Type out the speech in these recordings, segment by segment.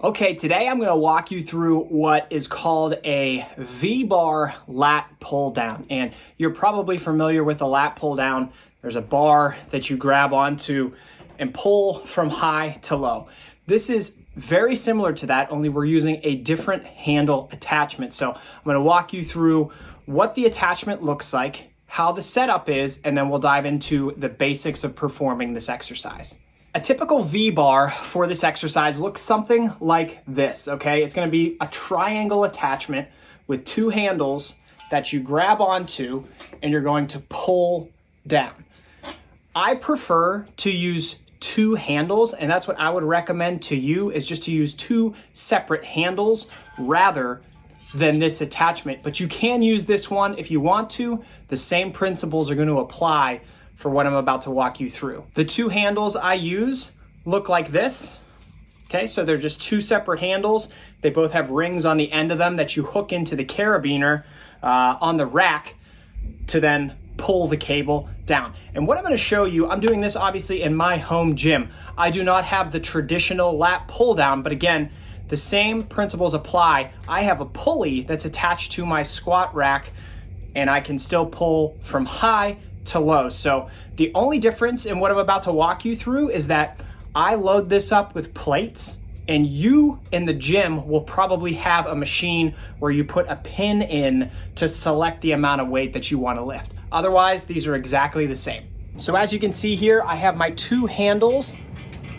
Okay, today I'm going to walk you through what is called a V-bar lat pull down. And you're probably familiar with a lat pull down. There's a bar that you grab onto and pull from high to low. This is very similar to that, only we're using a different handle attachment. So I'm going to walk you through what the attachment looks like, how the setup is, and then we'll dive into the basics of performing this exercise. A typical V-bar for this exercise looks something like this, okay? It's gonna be a triangle attachment with two handles that you grab onto and you're going to pull down. I prefer to use two handles, and that's what I would recommend to you, is just to use two separate handles rather than this attachment. But you can use this one if you want to. The same principles are going to apply for what I'm about to walk you through. The two handles I use look like this. Okay, so they're just two separate handles. They both have rings on the end of them that you hook into the carabiner on the rack to then pull the cable down. And what I'm going to show you, I'm doing this obviously in my home gym. I do not have the traditional lat pull down, but again, the same principles apply. I have a pulley that's attached to my squat rack and I can still pull from high to low. So the only difference in what I'm about to walk you through is that I load this up with plates, and you in the gym will probably have a machine where you put a pin in to select the amount of weight that you want to lift. Otherwise, these are exactly the same. So as you can see here, I have my two handles.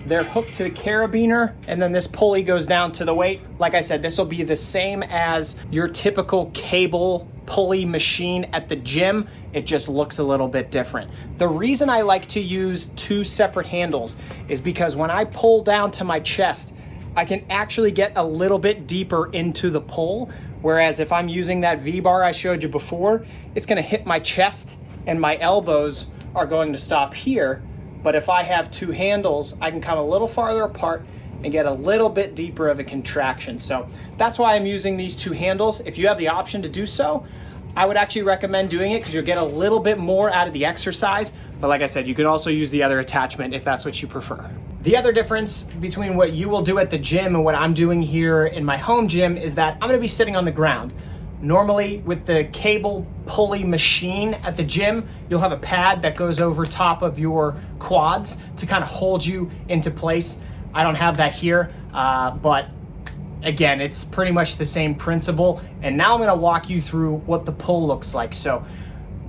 They're hooked to the carabiner, and then this pulley goes down to the weight. Like I said, this will be the same as your typical cable pulley machine at the gym. It just looks a little bit different. The reason I like to use two separate handles is because when I pull down to my chest, I can actually get a little bit deeper into the pull. Whereas if I'm using that V-bar I showed you before, it's gonna hit my chest and my elbows are going to stop here. But if I have two handles, I can come a little farther apart and get a little bit deeper of a contraction. So that's why I'm using these two handles. If you have the option to do so, I would actually recommend doing it because you'll get a little bit more out of the exercise. But like I said, you can also use the other attachment if that's what you prefer. The other difference between what you will do at the gym and what I'm doing here in my home gym is that I'm gonna be sitting on the ground. Normally with the cable pulley machine at the gym, you'll have a pad that goes over top of your quads to kind of hold you into place. I don't have that here, but again, it's pretty much the same principle. And now I'm gonna walk you through what the pull looks like. So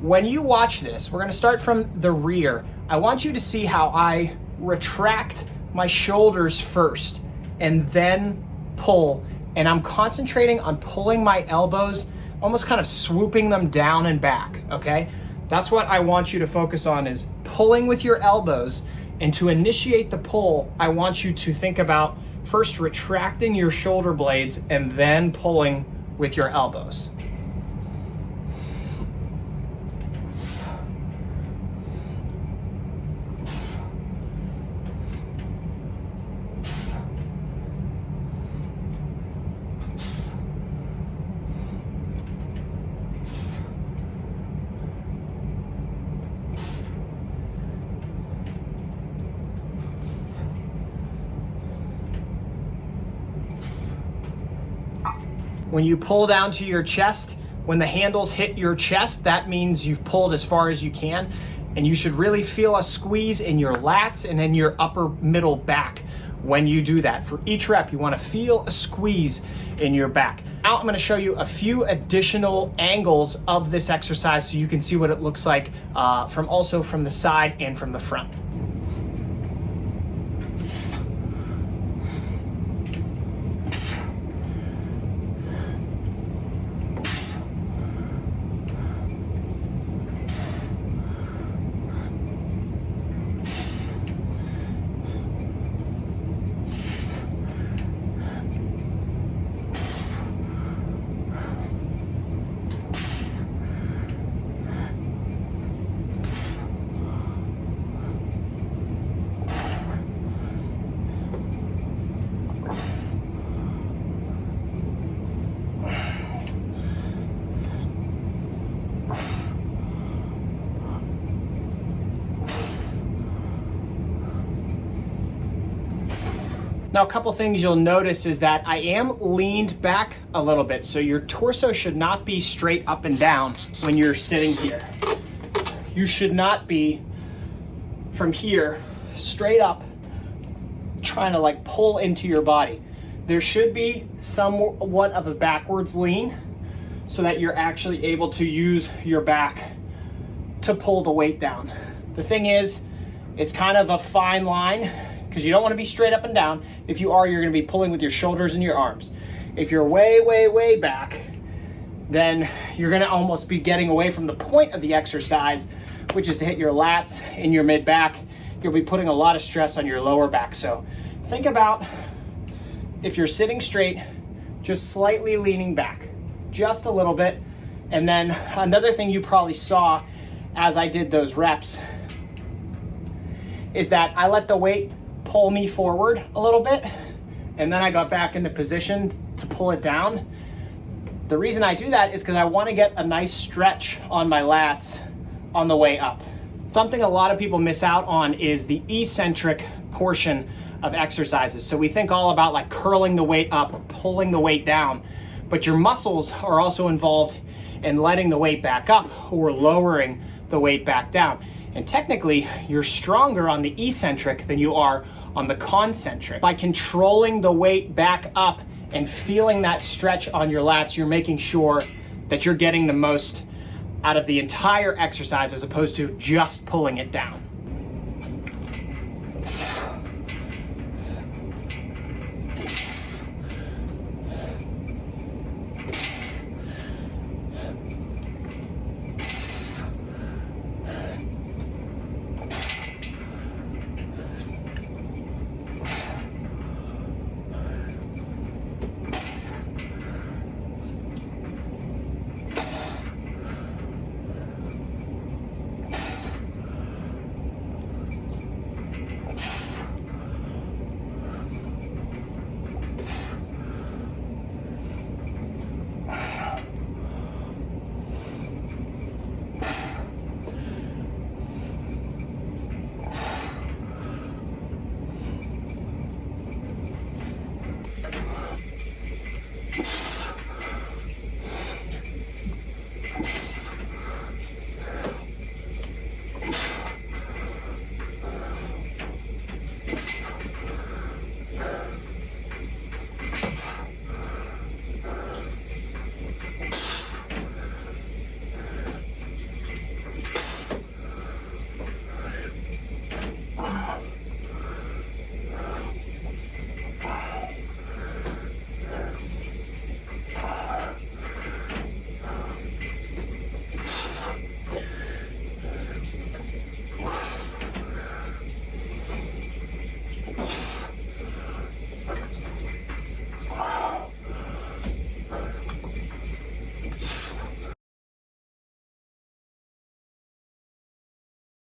when you watch this, we're gonna start from the rear. I want you to see how I retract my shoulders first and then pull. And I'm concentrating on pulling my elbows, almost kind of swooping them down and back, okay? That's what I want you to focus on, is pulling with your elbows. And to initiate the pull, I want you to think about first retracting your shoulder blades and then pulling with your elbows. When you pull down to your chest, when the handles hit your chest, that means you've pulled as far as you can, and you should really feel a squeeze in your lats and in your upper middle back when you do that. For each rep, you want to feel a squeeze in your back. Now I'm going to show you a few additional angles of this exercise so you can see what it looks like from the side and from the front. Now, a couple things you'll notice is that I am leaned back a little bit, so your torso should not be straight up and down when you're sitting here. You should not be from here straight up trying to like pull into your body. There should be somewhat of a backwards lean so that you're actually able to use your back to pull the weight down. The thing is, it's kind of a fine line because you don't want to be straight up and down. If you are, you're going to be pulling with your shoulders and your arms. If you're way, way, way back, then you're going to almost be getting away from the point of the exercise, which is to hit your lats and your mid back. You'll be putting a lot of stress on your lower back. So think about, if you're sitting straight, just slightly leaning back, just a little bit. And then another thing you probably saw as I did those reps is that I let the weight pull me forward a little bit, and then I got back into position to pull it down. The reason I do that is because I want to get a nice stretch on my lats on the way up. Something a lot of people miss out on is the eccentric portion of exercises. So we think all about like curling the weight up or pulling the weight down, but your muscles are also involved in letting the weight back up or lowering the weight back down. And technically, you're stronger on the eccentric than you are on the concentric. By controlling the weight back up and feeling that stretch on your lats, you're making sure that you're getting the most out of the entire exercise as opposed to just pulling it down.